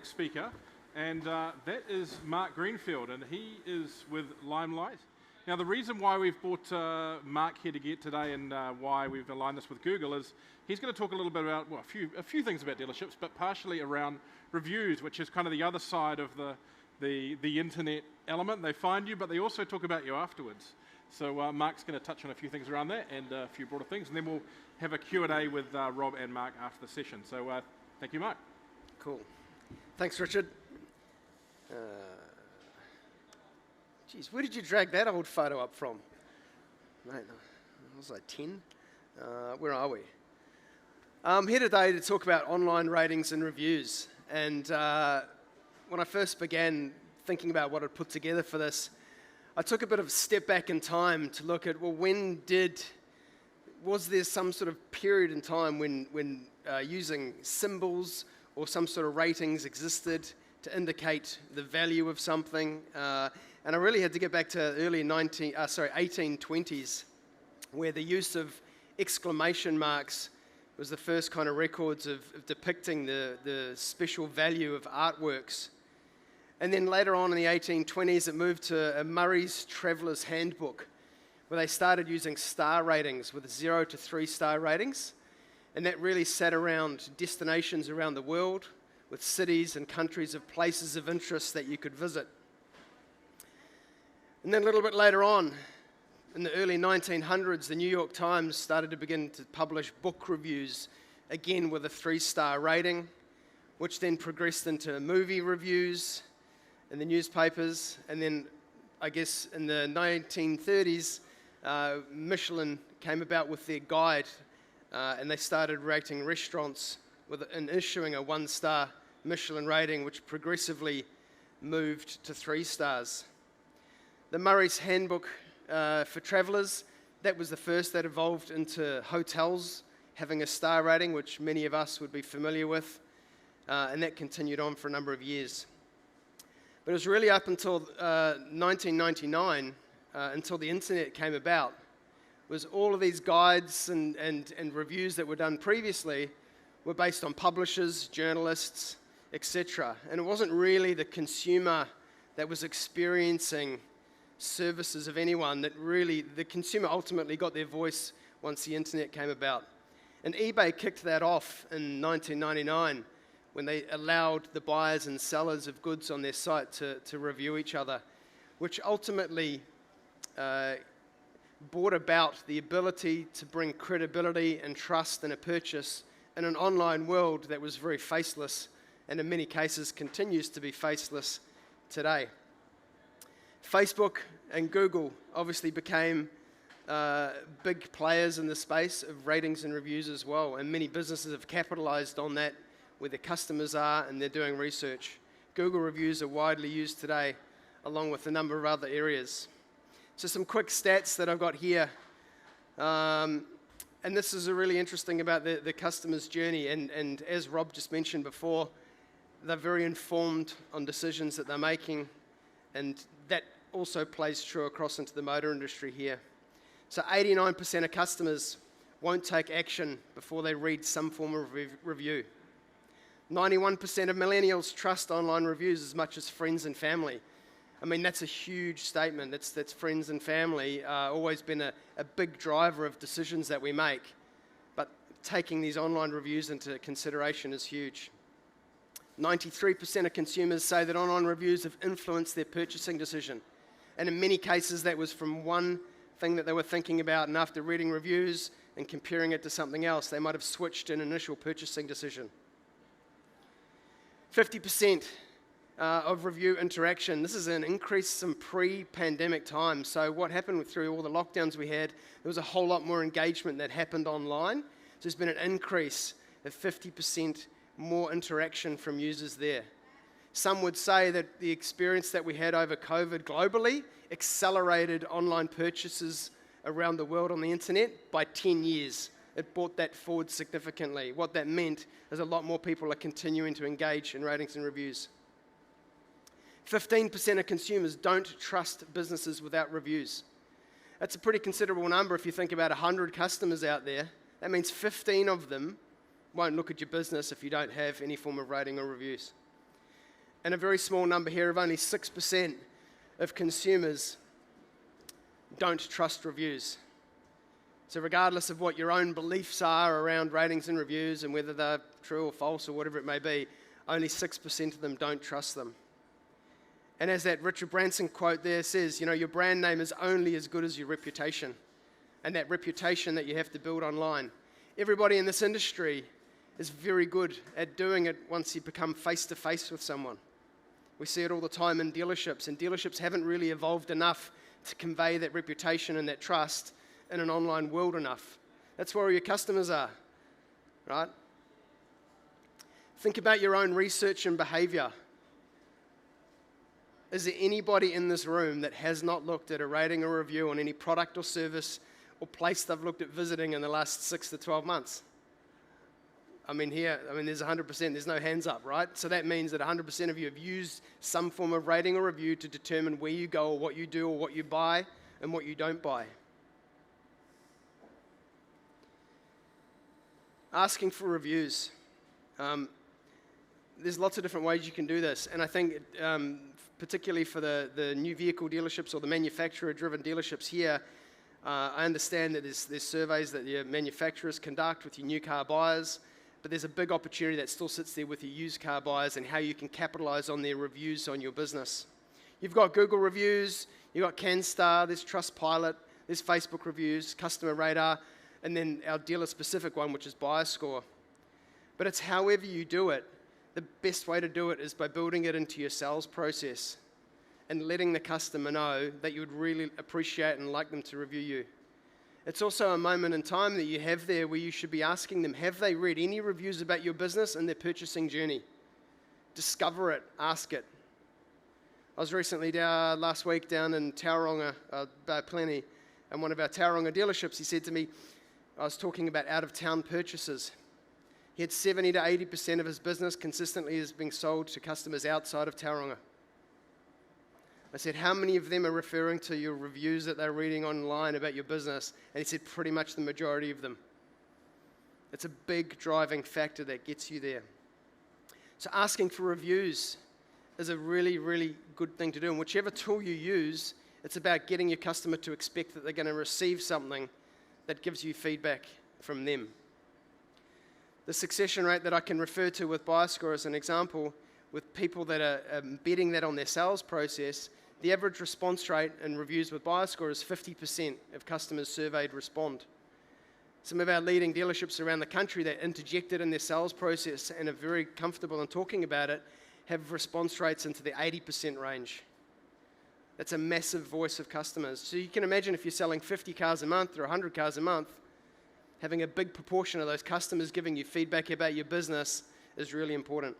speaker, and that is Mark Greenfield, and he is with Limelight. Now, the reason why we've brought Mark here to get today and why we've aligned this with Google is he's going to talk a little bit about, well, a few things about dealerships, but partially around reviews, which is kind of the other side of the internet element. They find you, but they also talk about you afterwards. So Mark's going to touch on a few things around that and a few broader things, and then we'll have a Q&A with Rob and Mark after the session. So thank you, Mark. Cool. Thanks, Richard. Geez, where did you drag that old photo up from? Mate, I was like 10. Where are we? I'm here today to talk about online ratings and reviews. And when I first began thinking about what I'd put together for this, I took a bit of a step back in time to look at, well, was there some sort of period in time when using symbols or some sort of ratings existed to indicate the value of something? And I really had to get back to early 1820s, where the use of exclamation marks was the first kind of records of depicting the special value of artworks. And then later on in the 1820s, it moved to Murray's Traveller's Handbook, where they started using star ratings with 0 to 3-star ratings. And that really sat around destinations around the world with cities and countries of places of interest that you could visit. And then a little bit later on, in the early 1900s, the New York Times started to begin to publish book reviews, again with a 3-star rating, which then progressed into movie reviews in the newspapers. And then, I guess, in the 1930s, Michelin came about with their guide, and they started rating restaurants and issuing a 1-star Michelin rating, which progressively moved to 3 stars. The Murray's Handbook for Travellers, that was the first that evolved into hotels having a star rating, which many of us would be familiar with, and that continued on for a number of years. But it was really up until 1999, until the internet came about, was all of these guides and reviews that were done previously were based on publishers, journalists, etc. And it wasn't really the consumer that was experiencing services of anyone, that really the consumer ultimately got their voice once the internet came about. And eBay kicked that off in 1999 when they allowed the buyers and sellers of goods on their site to review each other, which ultimately brought about the ability to bring credibility and trust in a purchase in an online world that was very faceless and in many cases continues to be faceless today. Facebook and Google obviously became big players in the space of ratings and reviews as well, and many businesses have capitalized on that where their customers are and they're doing research. Google reviews are widely used today along with a number of other areas. So some quick stats that I've got here, and this is really interesting about the customer's journey, and as Rob just mentioned before, they're very informed on decisions that they're making, and that also plays true across into the motor industry here. So 89% of customers won't take action before they read some form of review. 91% of millennials trust online reviews as much as friends and family. I mean, that's a huge statement. That's friends and family always been a big driver of decisions that we make, but taking these online reviews into consideration is huge. 93% of consumers say that online reviews have influenced their purchasing decision. And in many cases, that was from one thing that they were thinking about, and after reading reviews and comparing it to something else, they might have switched an initial purchasing decision. 50% of review interaction. This is an increase from pre-pandemic times. So what happened through all the lockdowns we had, there was a whole lot more engagement that happened online. So there's been an increase of 50% more interaction from users there. Some would say that the experience that we had over COVID globally accelerated online purchases around the world on the internet by 10 years. It brought that forward significantly. What that meant is a lot more people are continuing to engage in ratings and reviews. 15% of consumers don't trust businesses without reviews. That's a pretty considerable number if you think about 100 customers out there. That means 15 of them won't look at your business if you don't have any form of rating or reviews. and a very small number here of only 6% of consumers don't trust reviews. So regardless of what your own beliefs are around ratings and reviews and whether they're true or false or whatever it may be, only 6% of them don't trust them. And as that Richard Branson quote there says, your brand name is only as good as your reputation, and that reputation that you have to build online. Everybody in this industry is very good at doing it once you become face-to-face with someone. We see it all the time in dealerships, and dealerships haven't really evolved enough to convey that reputation and that trust in an online world enough. That's where your customers are, right? Think about your own research and behavior. Is there anybody in this room that has not looked at a rating or review on any product or service or place they've looked at visiting in the last 6 to 12 months? There's 100%, there's no hands up, right? So that means that 100% of you have used some form of rating or review to determine where you go or what you do or what you buy and what you don't buy. Asking for reviews. There's lots of different ways you can do this, and I think particularly for the new vehicle dealerships or the manufacturer-driven dealerships here, I understand that there's surveys that your manufacturers conduct with your new car buyers, but there's a big opportunity that still sits there with your used car buyers and how you can capitalize on their reviews on your business. You've got Google reviews, you've got CanStar, there's Trustpilot, there's Facebook reviews, Customer Radar, and then our dealer-specific one, which is Buyer Score. But it's however you do it. The best way to do it is by building it into your sales process and letting the customer know that you would really appreciate and like them to review you. It's also a moment in time that you have there where you should be asking them, have they read any reviews about your business and their purchasing journey? Discover it, ask it. I was recently last week down in Tauranga, Plenty, and one of our Tauranga dealerships, he said to me, I was talking about out-of-town purchases. He had 70 to 80% of his business consistently is being sold to customers outside of Tauranga. I said, how many of them are referring to your reviews that they're reading online about your business? And he said, pretty much the majority of them. It's a big driving factor that gets you there. So asking for reviews is a really, really good thing to do. And whichever tool you use, it's about getting your customer to expect that they're going to receive something that gives you feedback from them. The succession rate that I can refer to with Buyer Score as an example, with people that are embedding that on their sales process, the average response rate in reviews with Buyer Score is 50% of customers surveyed respond. Some of our leading dealerships around the country that interject it in their sales process and are very comfortable in talking about it have response rates into the 80% range. That's a massive voice of customers. So you can imagine if you're selling 50 cars a month or 100 cars a month, having a big proportion of those customers giving you feedback about your business is really important.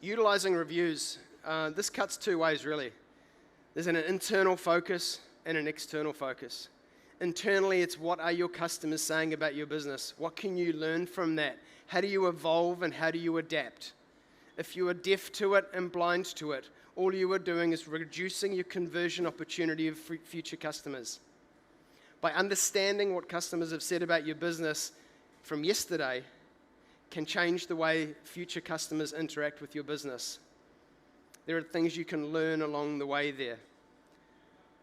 Utilizing reviews. This cuts two ways, really. There's an internal focus and an external focus. Internally, it's what are your customers saying about your business? What can you learn from that? How do you evolve and how do you adapt? If you are deaf to it and blind to it, all you are doing is reducing your conversion opportunity of future customers. By understanding what customers have said about your business from yesterday can change the way future customers interact with your business. There are things you can learn along the way there,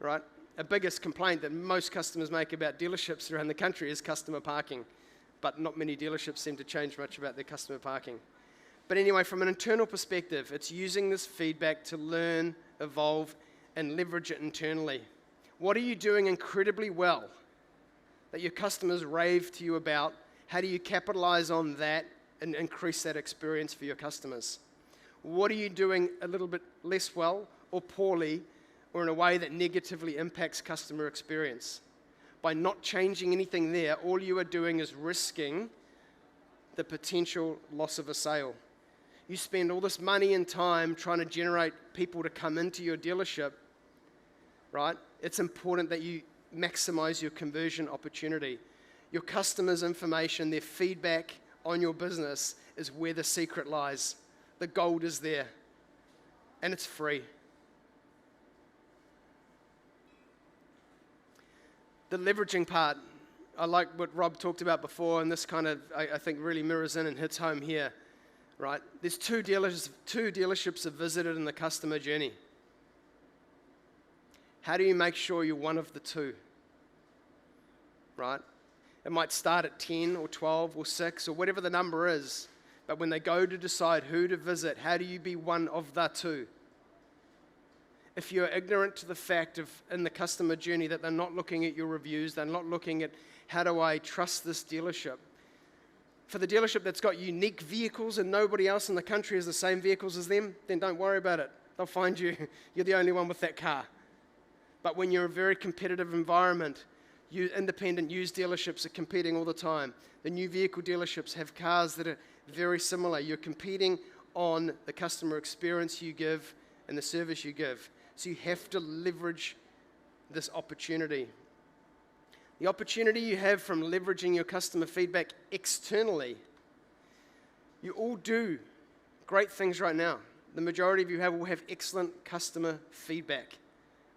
right? A biggest complaint that most customers make about dealerships around the country is customer parking, but not many dealerships seem to change much about their customer parking. But anyway, from an internal perspective, it's using this feedback to learn, evolve, and leverage it internally. What are you doing incredibly well that your customers rave to you about? How do you capitalize on that and increase that experience for your customers? What are you doing a little bit less well or poorly or in a way that negatively impacts customer experience? By not changing anything there, all you are doing is risking the potential loss of a sale. You spend all this money and time trying to generate people to come into your dealership, right? It's important that you maximize your conversion opportunity. Your customers' information, their feedback on your business is where the secret lies. The gold is there, and it's free. The leveraging part, I like what Rob talked about before, and this kind of, I think, really mirrors in and hits home here. right? There's two dealerships are visited in the customer journey. How do you make sure you're one of the two, right? It might start at 10 or 12 or 6 or whatever the number is, but when they go to decide who to visit, how do you be one of the two? If you're ignorant to the fact of in the customer journey that they're not looking at your reviews, they're not looking at how do I trust this dealership. For the dealership that's got unique vehicles and nobody else in the country has the same vehicles as them, then don't worry about it. They'll find you. You're the only one with that car. But when you're in a very competitive environment, independent used dealerships are competing all the time. The new vehicle dealerships have cars that are very similar. You're competing on the customer experience you give and the service you give. So you have to leverage this opportunity. The opportunity you have from leveraging your customer feedback externally. You all do great things right now. The majority of you will have excellent customer feedback.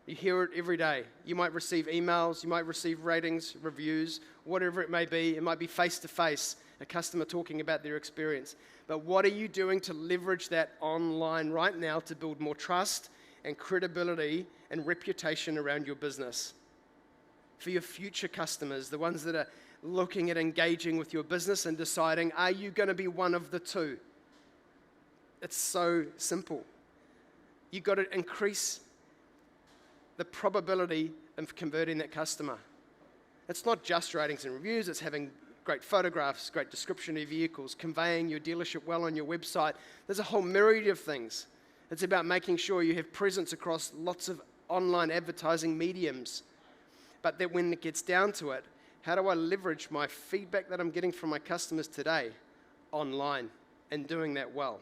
You hear it every day. You might receive emails, you might receive ratings, reviews, whatever it may be. It might be face-to-face, a customer talking about their experience. But what are you doing to leverage that online right now to build more trust and credibility and reputation around your business? For your future customers, the ones that are looking at engaging with your business and deciding, are you going to be one of the two? It's so simple. You've got to increase the probability of converting that customer. It's not just ratings and reviews, it's having great photographs, great description of vehicles, conveying your dealership well on your website. There's a whole myriad of things. It's about making sure you have presence across lots of online advertising mediums. But that when it gets down to it, how do I leverage my feedback that I'm getting from my customers today online and doing that well?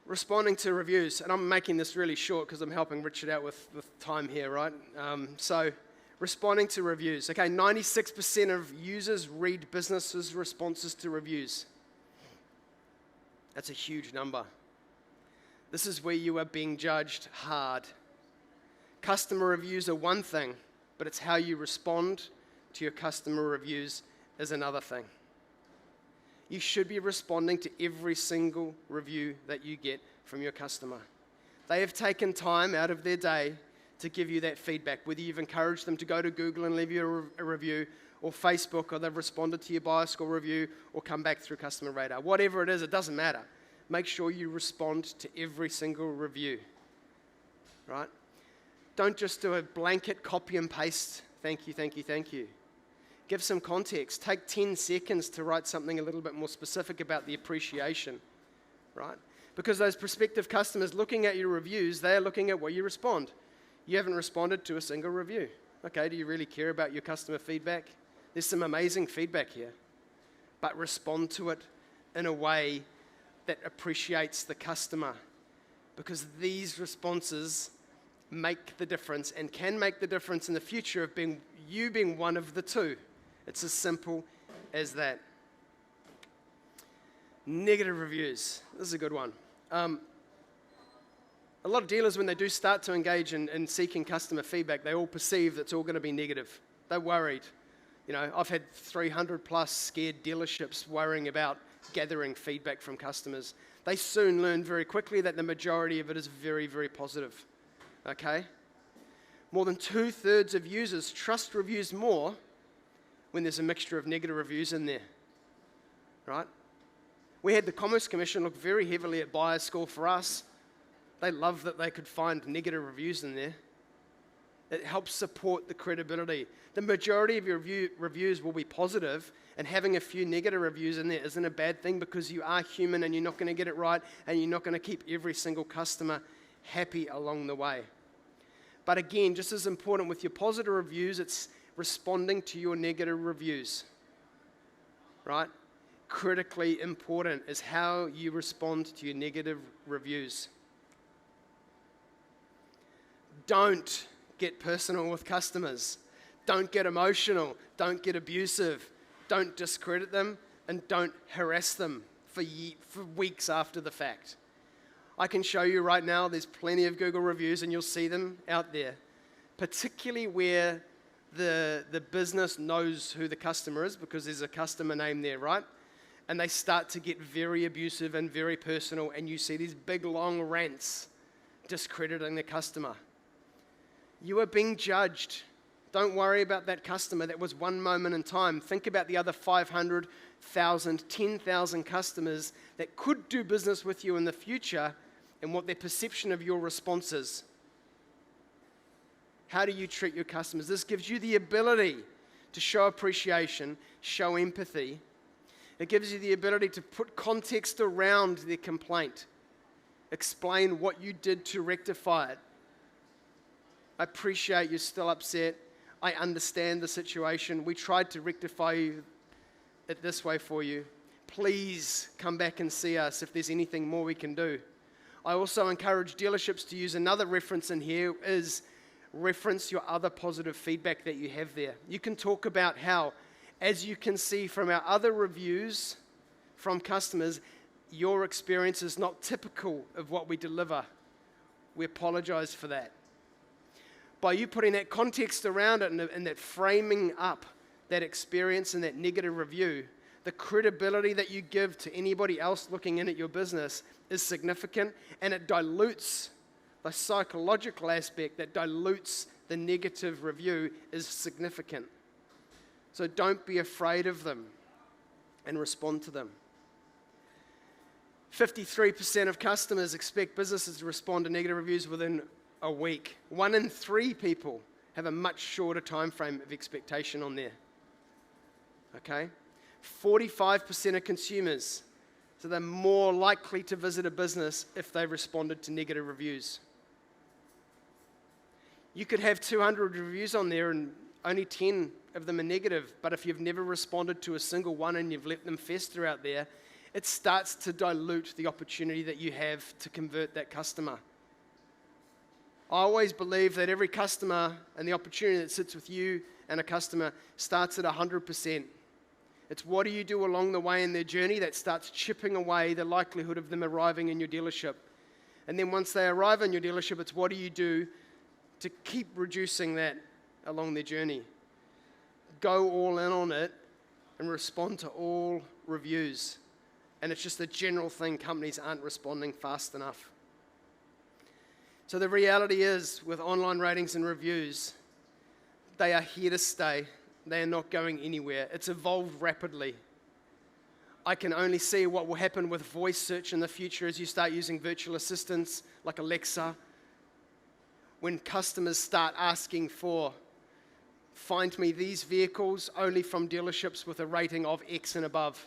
Responding to reviews, and I'm making this really short because I'm helping Richard out with time here, right? So responding to reviews. Okay, 96% of users read businesses' responses to reviews. That's a huge number. This is where you are being judged hard. Customer reviews are one thing, but it's how you respond to your customer reviews is another thing. You should be responding to every single review that you get from your customer. They have taken time out of their day to give you that feedback, whether you've encouraged them to go to Google and leave you a review, or Facebook, or they've responded to your buyer score review, or come back through Customer Radar. Whatever it is, it doesn't matter. Make sure you respond to every single review, right? Don't just do a blanket copy and paste, thank you, thank you, thank you. Give some context. Take 10 seconds to write something a little bit more specific about the appreciation, right? Because those prospective customers looking at your reviews, they are looking at what you respond. You haven't responded to a single review. Okay, do you really care about your customer feedback? There's some amazing feedback here, but respond to it in a way that appreciates the customer, because these responses make the difference and can make the difference in the future of you being one of the two. It's as simple as that. Negative reviews. This is a good one. A lot of dealers, when they do start to engage in seeking customer feedback, they all perceive it's all going to be negative. They're worried. You know, I've had 300 plus scared dealerships worrying about gathering feedback from customers. They soon learn very quickly that the majority of it is very, very positive. Okay? More than 2/3 of users trust reviews more when there's a mixture of negative reviews in there, right? We had the Commerce Commission look very heavily at buyer score for us. They loved that they could find negative reviews in there. It helps support the credibility. The majority of your reviews will be positive, and having a few negative reviews in there isn't a bad thing, because you are human and you're not going to get it right, and you're not going to keep every single customer happy along the way. But again, just as important with your positive reviews, it's responding to your negative reviews, right? Critically important is how you respond to your negative reviews. Don't get personal with customers. Don't get emotional. Don't get abusive. Don't discredit them, and don't harass them for weeks after the fact. I can show you right now, there's plenty of Google reviews, and you'll see them out there, particularly where the business knows who the customer is because there's a customer name there, right? And they start to get very abusive and very personal, and you see these big, long rants discrediting the customer. You are being judged. Don't worry about that customer. That was one moment in time. Think about the other 500,000, 10,000 customers that could do business with you in the future and what their perception of your response is. How do you treat your customers? This gives you the ability to show appreciation, show empathy. It gives you the ability to put context around their complaint. Explain what you did to rectify it. I appreciate you're still upset. I understand the situation. We tried to rectify it this way for you. Please come back and see us if there's anything more we can do. I also encourage dealerships to use another reference in here is reference your other positive feedback that you have there. You can talk about how, as you can see from our other reviews from customers, your experience is not typical of what we deliver. We apologize for that. By you putting that context around it and that framing up that experience and that negative review, the credibility that you give to anybody else looking in at your business is significant, and it dilutes the psychological aspect that dilutes the negative review is significant. So don't be afraid of them and respond to them. 53% of customers expect businesses to respond to negative reviews within a week. 1 in 3 people have a much shorter time frame of expectation on there. Okay? 45% of consumers, so they're more likely to visit a business if they responded to negative reviews. You could have 200 reviews on there and only 10 of them are negative, but if you've never responded to a single one and you've let them fester out there, it starts to dilute the opportunity that you have to convert that customer. I always believe that every customer and the opportunity that sits with you and a customer starts at 100%. It's what do you do along the way in their journey that starts chipping away the likelihood of them arriving in your dealership. And then once they arrive in your dealership, it's what do you do to keep reducing that along their journey. Go all in on it and respond to all reviews. And it's just a general thing, companies aren't responding fast enough. So the reality is, with online ratings and reviews, they are here to stay. They are not going anywhere. It's evolved rapidly. I can only see what will happen with voice search in the future as you start using virtual assistants like Alexa. When customers start asking for, find me these vehicles only from dealerships with a rating of X and above.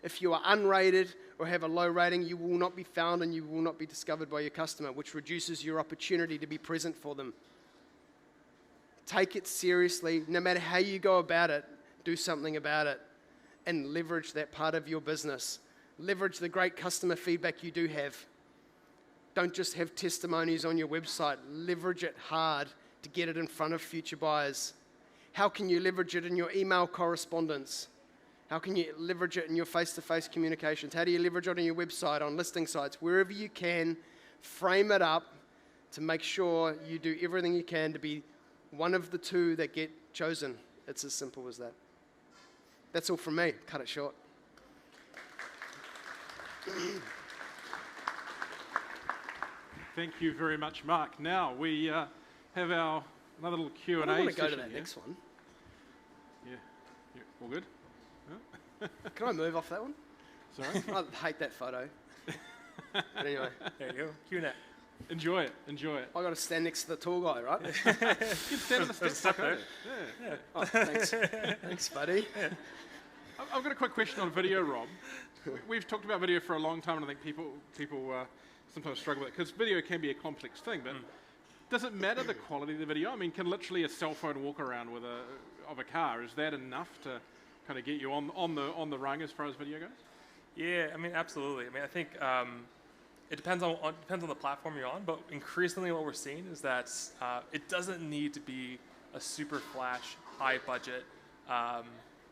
If you are unrated or have a low rating, you will not be found and you will not be discovered by your customer, which reduces your opportunity to be present for them. Take it seriously. No matter how you go about it, do something about it and leverage that part of your business. Leverage the great customer feedback you do have. Don't just have testimonies on your website. Leverage it hard to get it in front of future buyers. How can you leverage it in your email correspondence? How can you leverage it in your face-to-face communications? How do you leverage it on your website, on listing sites? Wherever you can, frame it up to make sure you do everything you can to be one of the 2 that get chosen. It's as simple as that. That's all from me. Cut it short. Thank you very much, Mark. Now we have another little Q&A session. I want to go to that here. next one. Yeah, all good? Can I move off that one? Sorry? I hate that photo. But anyway. There you go. Q&A. Enjoy it. I got to stand next to the tall guy, right? You can stand on the step there. Yeah. Oh, thanks. Thanks, buddy. Yeah. I've got a quick question on video, Rob. We've talked about video for a long time, and I think people sometimes struggle with it, because video can be a complex thing, but does it matter the quality of the video? I mean, can literally a cell phone walk around of a car? Is that enough to kind of get you on the rung as far as video goes? Yeah, I mean, absolutely. I mean, I think it depends on the platform you're on, but increasingly what we're seeing is that it doesn't need to be a super flash, high budget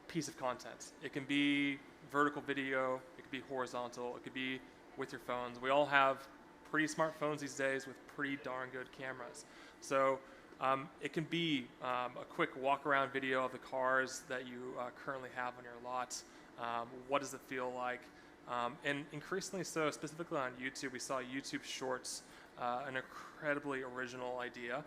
piece of content. It can be vertical video, it could be horizontal, it could be with your phones. We all have pretty smart phones these days with pretty darn good cameras. So It can be a quick walk-around video of the cars that you currently have on your lot. What does it feel like? And increasingly so, specifically on YouTube, we saw YouTube Shorts, an incredibly original idea,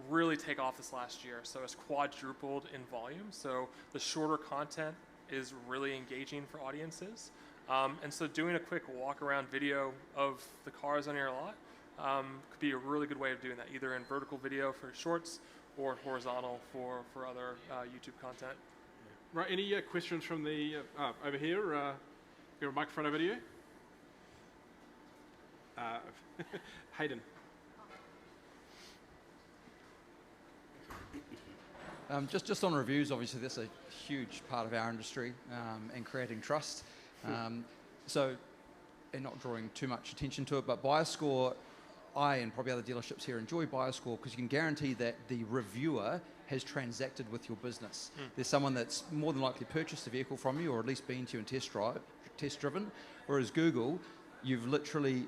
really take off this last year. So it's quadrupled in volume. So the shorter content is really engaging for audiences. And so doing a quick walk-around video of the cars on your lot could be a really good way of doing that, either in vertical video for shorts or horizontal for other YouTube content. Right, any questions from the, over here? You have a microphone over to you. Hayden. Just on reviews, obviously that's a huge part of our industry and creating trust. And not drawing too much attention to it, but BuyerScore, I and probably other dealerships here enjoy BuyerScore because you can guarantee that the reviewer has transacted with your business. There's someone that's more than likely purchased a vehicle from you or at least been to you and test driven, whereas Google, you've literally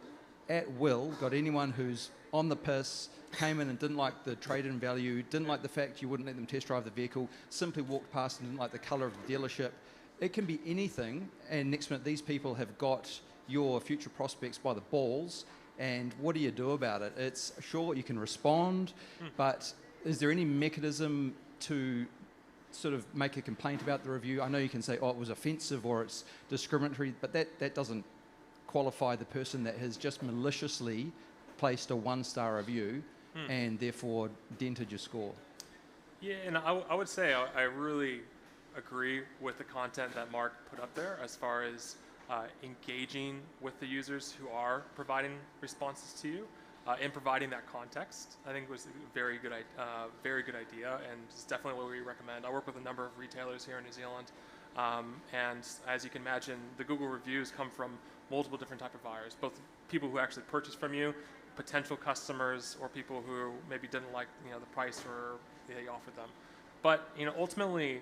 at will got anyone who's on the piss, came in and didn't like the trade-in value, didn't like the fact you wouldn't let them test drive the vehicle, simply walked past and didn't like the colour of the dealership. It can be anything, and next minute these people have got your future prospects by the balls, and what do you do about it? It's sure you can respond, but is there any mechanism to sort of make a complaint about the review? I know you can say, oh, it was offensive or it's discriminatory, but that doesn't qualify the person that has just maliciously placed a 1-star review and therefore dented your score. Yeah, and I would say I really agree with the content that Mark put up there as far as engaging with the users who are providing responses to you and providing that context. I think it was a very good idea, and it's definitely what we recommend. I work with a number of retailers here in New Zealand, and as you can imagine, the Google reviews come from multiple different type of buyers, both people who actually purchased from you, potential customers, or people who maybe didn't like the price or that you offered them. But ultimately,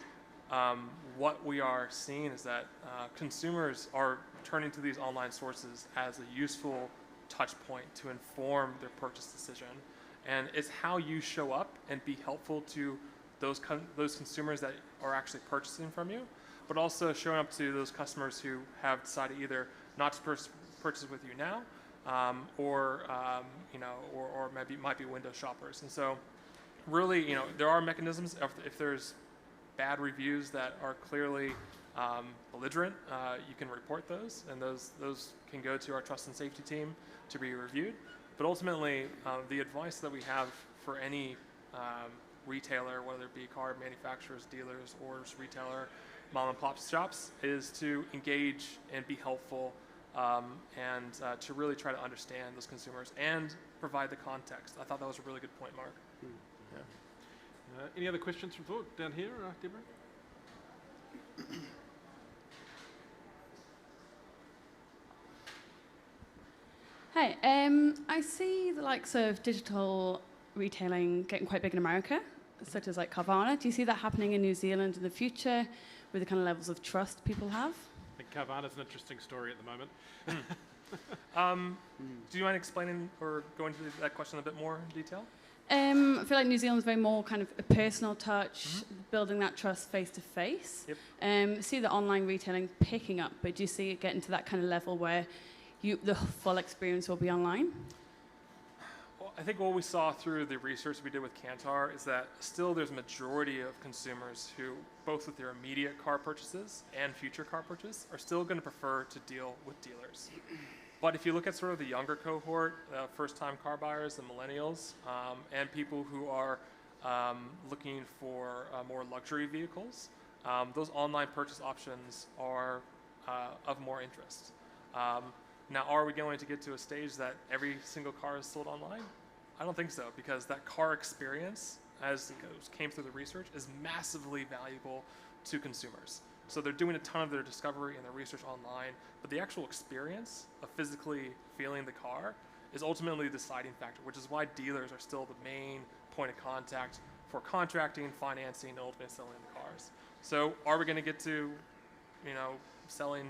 what we are seeing is that consumers are turning to these online sources as a useful touch point to inform their purchase decision, and it's how you show up and be helpful to those consumers that are actually purchasing from you, but also showing up to those customers who have decided either not to purchase with you now, or maybe might be window shoppers. And so, really, there are mechanisms if there's bad reviews that are clearly belligerent, you can report those, and those can go to our trust and safety team to be reviewed. But ultimately, the advice that we have for any retailer, whether it be car manufacturers, dealers, or retailer, mom and pop shops, is to engage and be helpful, and to really try to understand those consumers and provide the context. I thought that was a really good point, Mark. Yeah. Any other questions from floor down here, Deborah? Hi, I see the likes of digital retailing getting quite big in America, such as like Carvana. Do you see that happening in New Zealand in the future with the kind of levels of trust people have? I think Carvana's an interesting story at the moment. Do you mind explaining or going into that question a bit more in detail? I feel like New Zealand's very more kind of a personal touch, building that trust face to face. See the online retailing picking up, but do you see it getting to that kind of level where the full experience will be online? Well, I think what we saw through the research we did with Kantar is that still there's a majority of consumers who, both with their immediate car purchases and future car purchase, are still going to prefer to deal with dealers. But if you look at sort of the younger cohort, first-time car buyers, the millennials, and people who are looking for more luxury vehicles, those online purchase options are of more interest. Now, are we going to get to a stage that every single car is sold online? I don't think so, because that car experience, as came through the research, is massively valuable to consumers. So they're doing a ton of their discovery and their research online, but the actual experience of physically feeling the car is ultimately the deciding factor, which is why dealers are still the main point of contact for contracting, financing, and ultimately selling the cars. So are we going to get to, selling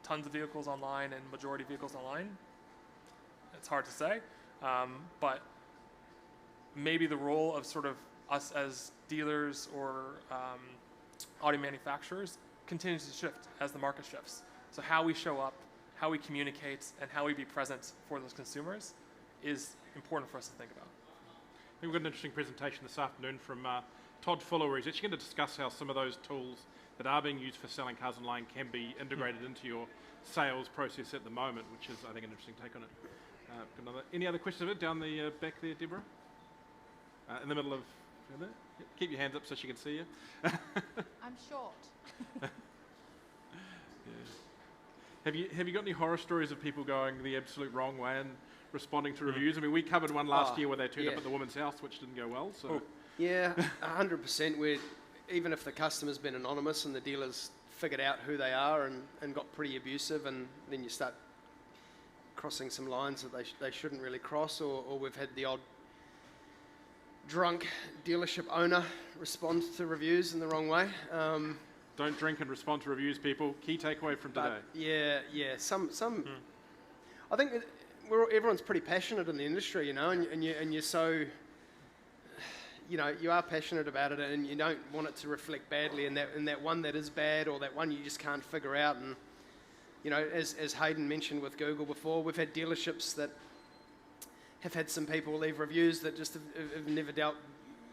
tons of vehicles online and majority vehicles online? It's hard to say, but maybe the role of sort of us as dealers or audio manufacturers continues to shift as the market shifts. So how we show up, how we communicate, and how we be present for those consumers is important for us to think about. I think we've got an interesting presentation this afternoon from Todd Fuller, where he's actually going to discuss how some of those tools that are being used for selling cars online can be integrated into your sales process at the moment, which is, I think, an interesting take on it. Any other questions of it? Down the back there, Deborah? In the middle of... Yep, keep your hands up so she can see you. I'm short. Yeah. Have you got any horror stories of people going the absolute wrong way and responding to reviews? I mean, we covered one last year where they turned up at the woman's house, which didn't go well. So. Yeah, 100%. Where even if the customer's been anonymous and the dealer's figured out who they are and got pretty abusive, and then you start crossing some lines that they shouldn't really cross, or we've had the odd drunk dealership owner respond to reviews in the wrong way. Don't drink and respond to reviews, people. Key takeaway from today. Yeah. Some. I think everyone's pretty passionate in the industry, you know, and you're so, you know, you are passionate about it, and you don't want it to reflect badly in that one that is bad, or that one you just can't figure out. And you know, as Hayden mentioned with Google before, we've had dealerships that have had some people leave reviews that just have never dealt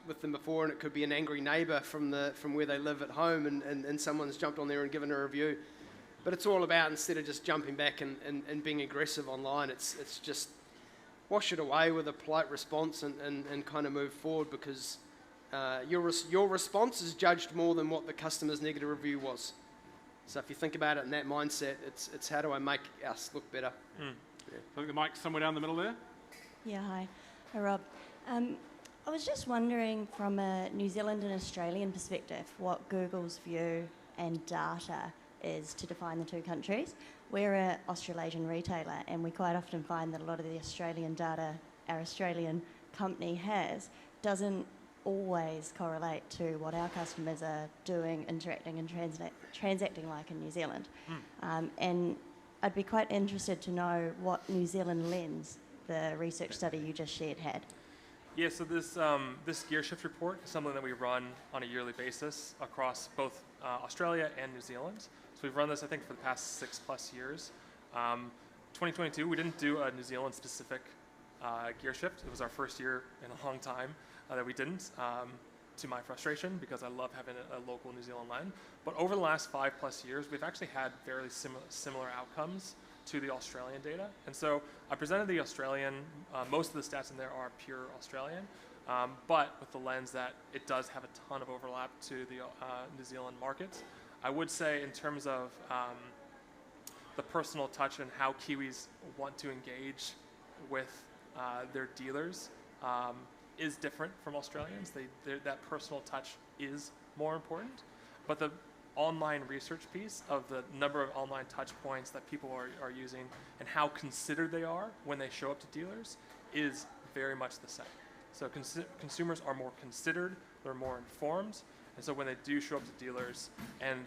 with them before, and it could be an angry neighbour from where they live at home, and someone's jumped on there and given a review. But it's all about, instead of just jumping back and being aggressive online, it's just wash it away with a polite response and kind of move forward, because your response is judged more than what the customer's negative review was. So if you think about it in that mindset, it's how do I make us look better? Yeah. I think the mic's somewhere down the middle there. Yeah, hi. Hi, Rob. I was just wondering, from a New Zealand and Australian perspective, what Google's view and data is to define the two countries. We're an Australasian retailer, and we quite often find that a lot of the Australian data our Australian company has doesn't always correlate to what our customers are doing, interacting and transacting like in New Zealand. And I'd be quite interested to know what New Zealand lens the research study you just shared had. Yeah, so this gear shift report is something that we run on a yearly basis across both Australia and New Zealand. So we've run this, I think, for the past 6+ years. 2022, we didn't do a New Zealand specific gear shift. It was our first year in a long time that we didn't, to my frustration, because I love having a local New Zealand line. But over the last 5+ years, we've actually had fairly similar outcomes to the Australian data. And so I presented the Australian, most of the stats in there are pure Australian, but with the lens that it does have a ton of overlap to the New Zealand market. I would say, in terms of the personal touch and how Kiwis want to engage with their dealers is different from Australians. That personal touch is more important, but the online research piece of the number of online touch points that people are using and how considered they are when they show up to dealers is very much the same. So consumers are more considered, they're more informed, and so when they do show up to dealers and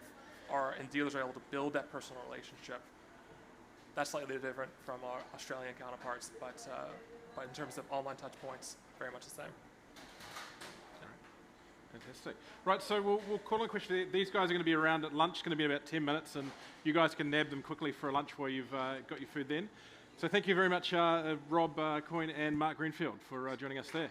dealers are able to build that personal relationship, that's slightly different from our Australian counterparts, but in terms of online touch points, very much the same. Fantastic. Right, so we'll call a question. These guys are going to be around at lunch. It's going to be about 10 minutes, and you guys can nab them quickly for a lunch while you've got your food then. So thank you very much, Rob Coyne and Mark Greenfield, for joining us there.